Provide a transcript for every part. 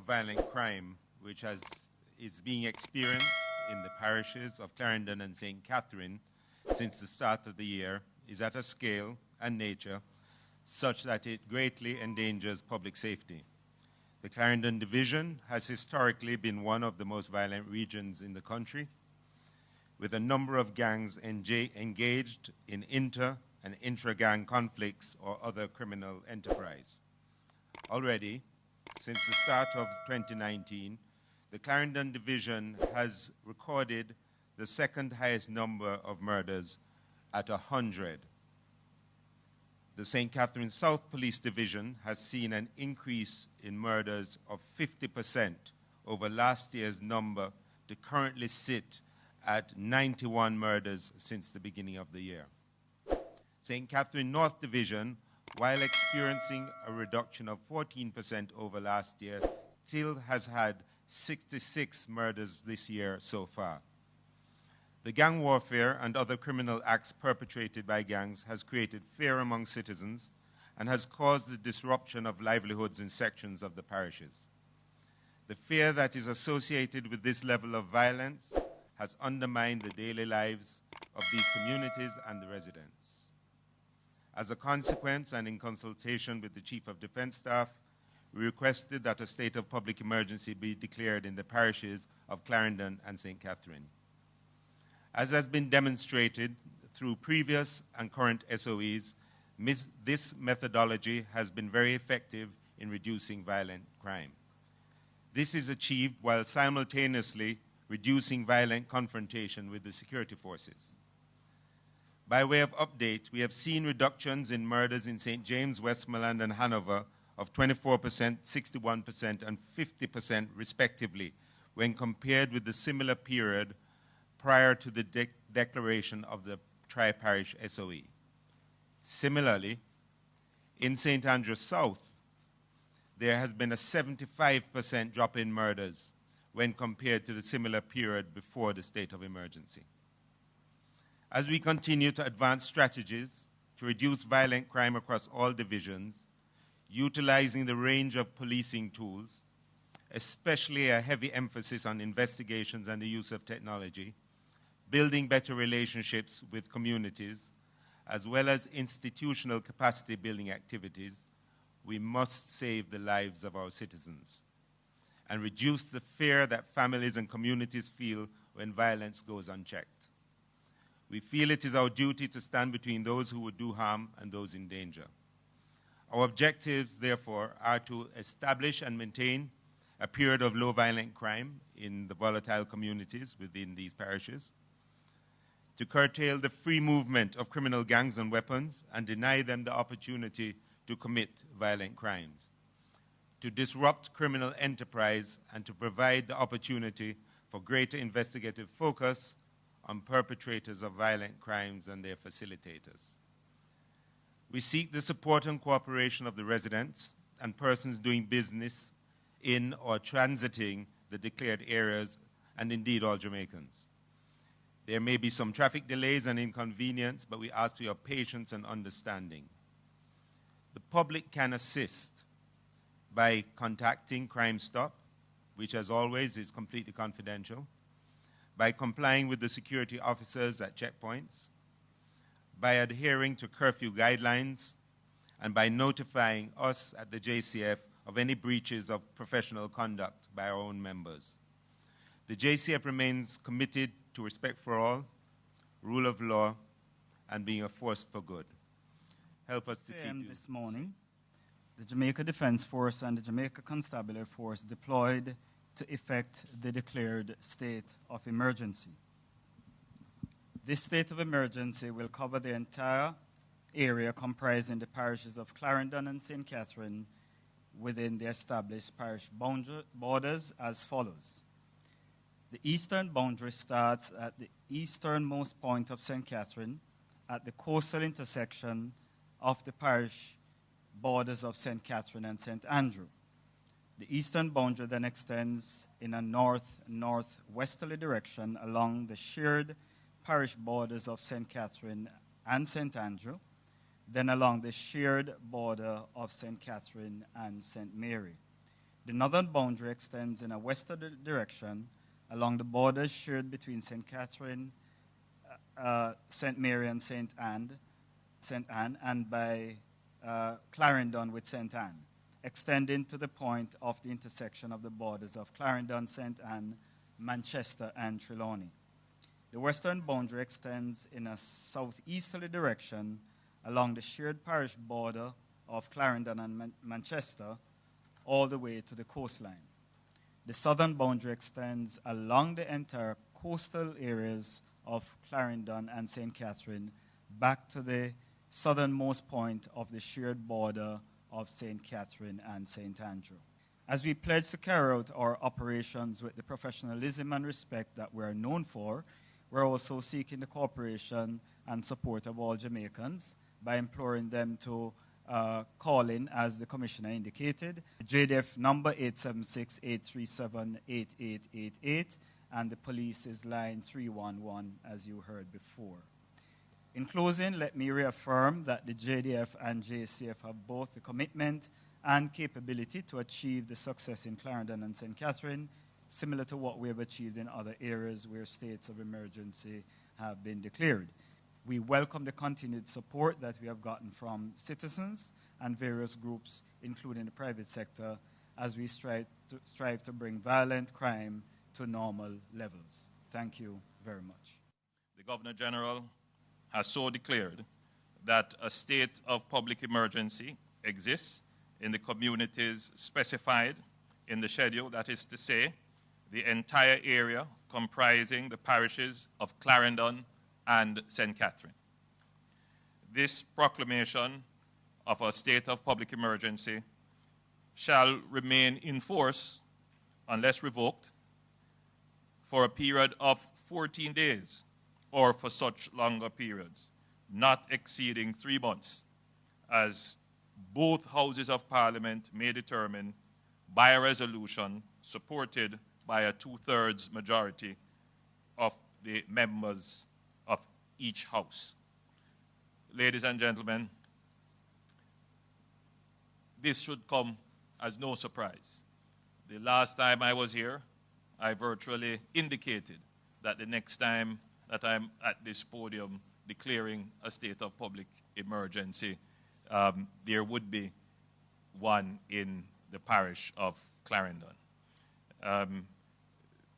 violent crime which is being experienced in the parishes of Clarendon and St. Catherine since the start of the year is at a scale and nature such that it greatly endangers public safety. The Clarendon Division has historically been one of the most violent regions in the country, with a number of gangs engaged in inter- and intra-gang conflicts or other criminal enterprise. Already, since the start of 2019, the Clarendon Division has recorded the second highest number of murders at 100. The St. Catherine South Police Division has seen an increase in murders of 50% over last year's number to currently sit at 91 murders since the beginning of the year. St. Catherine North Division, while experiencing a reduction of 14% over last year, still has had 66 murders this year so far. The gang warfare and other criminal acts perpetrated by gangs has created fear among citizens and has caused the disruption of livelihoods in sections of the parishes. The fear that is associated with this level of violence has undermined the daily lives of these communities and the residents. As a consequence, and in consultation with the Chief of Defense Staff, we requested that a state of public emergency be declared in the parishes of Clarendon and St. Catherine. As has been demonstrated through previous and current SOEs, this methodology has been very effective in reducing violent crime. This is achieved while simultaneously reducing violent confrontation with the security forces. By way of update, we have seen reductions in murders in St. James, Westmoreland, and Hanover of 24%, 61%, and 50% respectively when compared with the similar period prior to the declaration of the tri-parish SOE. Similarly, in St. Andrew South, there has been a 75% drop in murders when compared to the similar period before the state of emergency. As we continue to advance strategies to reduce violent crime across all divisions, utilizing the range of policing tools, especially a heavy emphasis on investigations and the use of technology, building better relationships with communities, as well as institutional capacity building activities, we must save the lives of our citizens and reduce the fear that families and communities feel when violence goes unchecked. We feel it is our duty to stand between those who would do harm and those in danger. Our objectives, therefore, are to establish and maintain a period of low violent crime in the volatile communities within these parishes, to curtail the free movement of criminal gangs and weapons and deny them the opportunity to commit violent crimes, to disrupt criminal enterprise and to provide the opportunity for greater investigative focus on perpetrators of violent crimes and their facilitators. We seek the support and cooperation of the residents and persons doing business in or transiting the declared areas, and indeed all Jamaicans. There may be some traffic delays and inconvenience, but we ask for your patience and understanding. The public can assist by contacting Crime Stop, which as always is completely confidential, by complying with the security officers at checkpoints, by adhering to curfew guidelines, and by notifying us at the JCF of any breaches of professional conduct by our own members. The JCF remains committed to respect for all, rule of law, and being a force for good. Help us to keep you. This morning, the Jamaica Defense Force and the Jamaica Constabulary Force deployed to effect the declared state of emergency. This state of emergency will cover the entire area comprising the parishes of Clarendon and St. Catherine within the established parish borders as follows. The eastern boundary starts at the easternmost point of St. Catherine at the coastal intersection of the parish borders of St. Catherine and St. Andrew. The eastern boundary then extends in a north-northwesterly direction along the shared parish borders of St. Catherine and St. Andrew, then along the shared border of St. Catherine and St. Mary. The northern boundary extends in a westerly direction along the borders shared between St. Catherine, St. Mary, and St. Anne, and by Clarendon with St. Anne, extending to the point of the intersection of the borders of Clarendon, St. Anne, Manchester, and Trelawney. The western boundary extends in a southeasterly direction along the shared parish border of Clarendon and Manchester all the way to the coastline. The southern boundary extends along the entire coastal areas of Clarendon and St. Catherine back to the southernmost point of the shared border of St. Catherine and St. Andrew. As we pledge to carry out our operations with the professionalism and respect that we are known for, we're also seeking the cooperation and support of all Jamaicans by imploring them to call in, as the Commissioner indicated, JDF number 876-837-8888, and the police's line 311, as you heard before. In closing, let me reaffirm that the JDF and JCF have both the commitment and capability to achieve the success in Clarendon and St. Catherine, similar to what we have achieved in other areas where states of emergency have been declared. We welcome the continued support that we have gotten from citizens and various groups, including the private sector, as we strive to bring violent crime to normal levels. Thank you very much. The Governor General has so declared that a state of public emergency exists in the communities specified in the schedule, that is to say, the entire area comprising the parishes of Clarendon and St. Catherine. This proclamation of a state of public emergency shall remain in force unless revoked for a period of 14 days or for such longer periods, not exceeding 3 months, as both houses of Parliament may determine by a resolution supported by a 2/3 majority of the members of each house. Ladies and gentlemen, this should come as no surprise. The last time I was here, I virtually indicated that the next time that I'm at this podium declaring a state of public emergency, there would be one in the parish of Clarendon.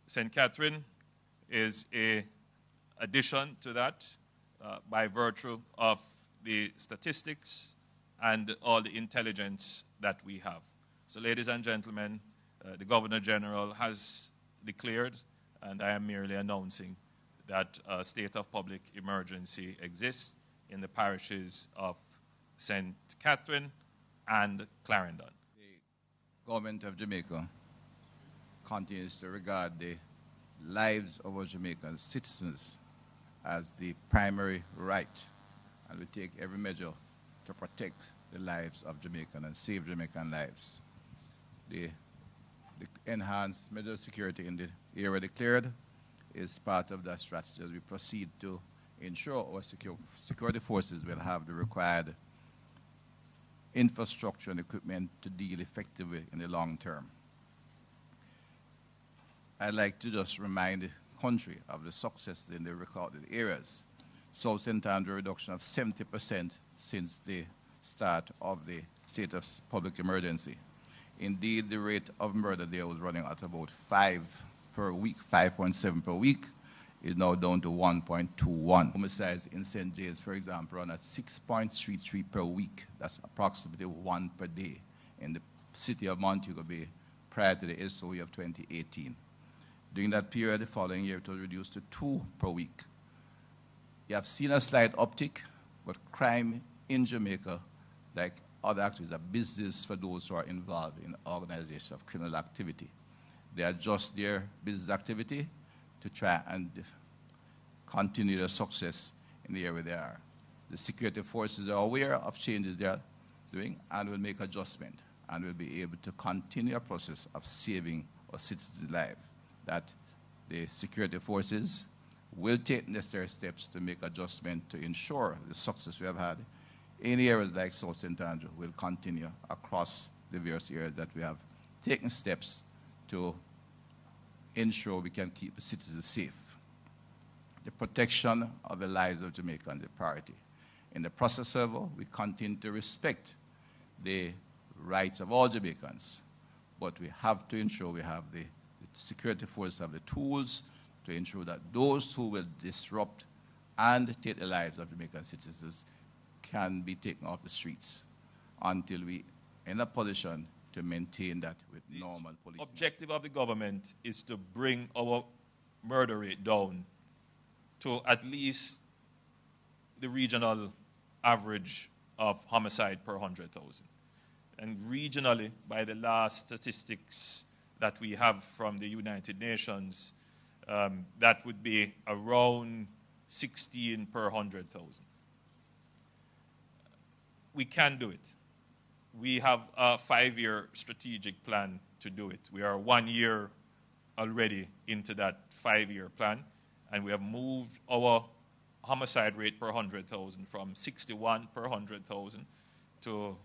St. Catherine is an addition to that by virtue of the statistics and all the intelligence that we have. So, ladies and gentlemen, the Governor General has declared, and I am merely announcing, that a state of public emergency exists in the parishes of St. Catherine and Clarendon. The government of Jamaica continues to regard the lives of our Jamaican citizens as the primary right, and we take every measure to protect the lives of Jamaicans and save Jamaican lives. The enhanced measure of security in the area declared is part of that strategy as we proceed to ensure our security forces will have the required infrastructure and equipment to deal effectively in the long term. I'd like to just remind the country of the successes in the recorded areas. South St. Andrew reduction of 70% since the start of the state of public emergency. Indeed, the rate of murder there was running at about 5 per week, 5.7 per week, is now down to 1.21. Homicides in St. James, for example, run at 6.33 per week. That's approximately 1 per day in the city of Montego Bay prior to the SOE of 2018. During that period, the following year, it was reduced to 2 per week. You have seen a slight uptick, but crime in Jamaica, like other activities, are business for those who are involved in organization of criminal activity. They adjust their business activity to try and continue their success in the area they are. The security forces are aware of changes they are doing and will make adjustment and will be able to continue a process of saving our citizens' lives. That the security forces will take necessary steps to make adjustment to ensure the success we have had in areas like South St. Andrew will continue across the various areas that we have taking steps to ensure we can keep the citizens safe. The protection of the lives of Jamaicans is a priority. In the process, however, we continue to respect the rights of all Jamaicans, but we have to ensure we have the security forces have the tools to ensure that those who will disrupt and take the lives of Jamaican citizens can be taken off the streets until we are in a position to maintain that with normal policing. The objective of the government is to bring our murder rate down to at least the regional average of homicide per 100,000. And regionally, by the last statistics that we have from the United Nations, that would be around 16 per 100,000. We can do it. We have a 5-year strategic plan to do it. We are 1 year already into that 5-year plan, and we have moved our homicide rate per 100,000 from 61 per 100,000 to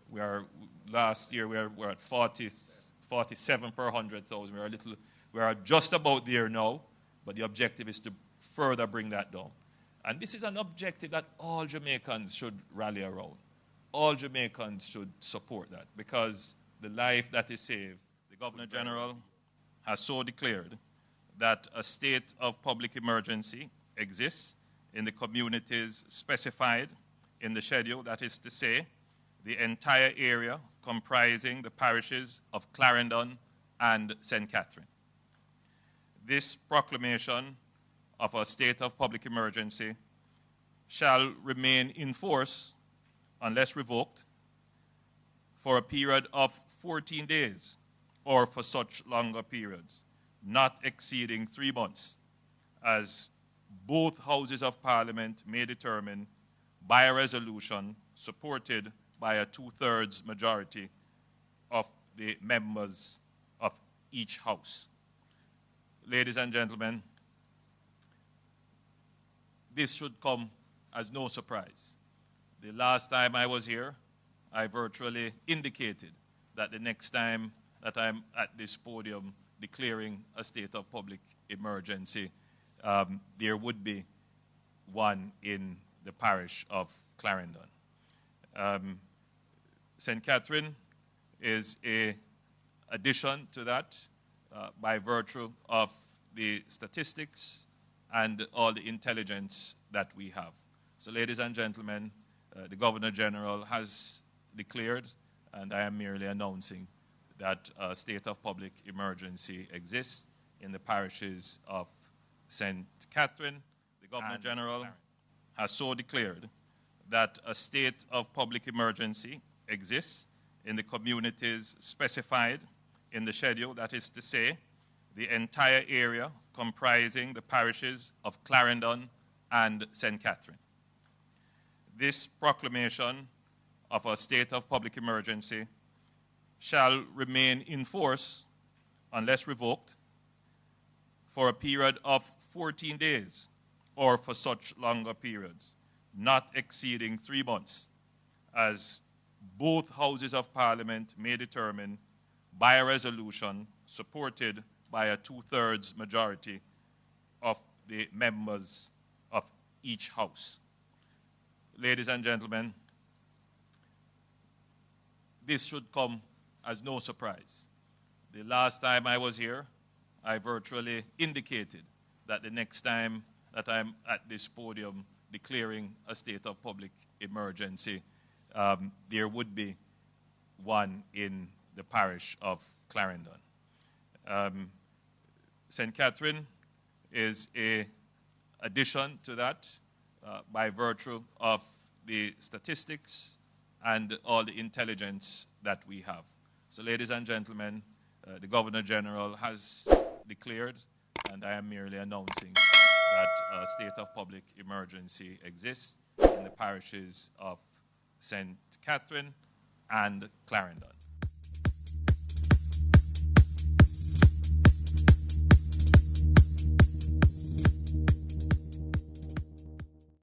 last year we're at 47 per 100,000. We are just about there now, but the objective is to further bring that down. And this is an objective that all Jamaicans should rally around. All Jamaicans should support that, because the life that is saved, the Governor General has so declared that a state of public emergency exists in the communities specified in the schedule, that is to say, the entire area comprising the parishes of Clarendon and St. Catherine. This proclamation of a state of public emergency shall remain in force unless revoked for a period of 14 days or for such longer periods, not exceeding 3 months, as both Houses of Parliament may determine by a resolution supported by a 2/3 majority of the members of each House. Ladies and gentlemen, this should come as no surprise. The last time I was here, I virtually indicated that the next time that I'm at this podium declaring a state of public emergency, there would be one in the parish of Clarendon. St. Catherine is an addition to that by virtue of the statistics and all the intelligence that we have. So, ladies and gentlemen, the Governor General has declared, and I am merely announcing, that a state of public emergency exists in the parishes of St. Catherine. The Governor General has so declared that a state of public emergency exists in the communities specified in the schedule, that is to say, the entire area comprising the parishes of Clarendon and St. Catherine. This proclamation of a state of public emergency shall remain in force unless revoked for a period of 14 days or for such longer periods, not exceeding 3 months, as both Houses of Parliament may determine by a resolution supported by a 2/3 majority of the members of each House. Ladies and gentlemen, this should come as no surprise. The last time I was here, I virtually indicated that the next time that I'm at this podium declaring a state of public emergency, there would be one in the parish of Clarendon. St. Catherine is an addition to that by virtue of the statistics and all the intelligence that we have. So, ladies and gentlemen, the Governor General has declared, and I am merely announcing, that a state of public emergency exists in the parishes of St. Catherine and Clarendon.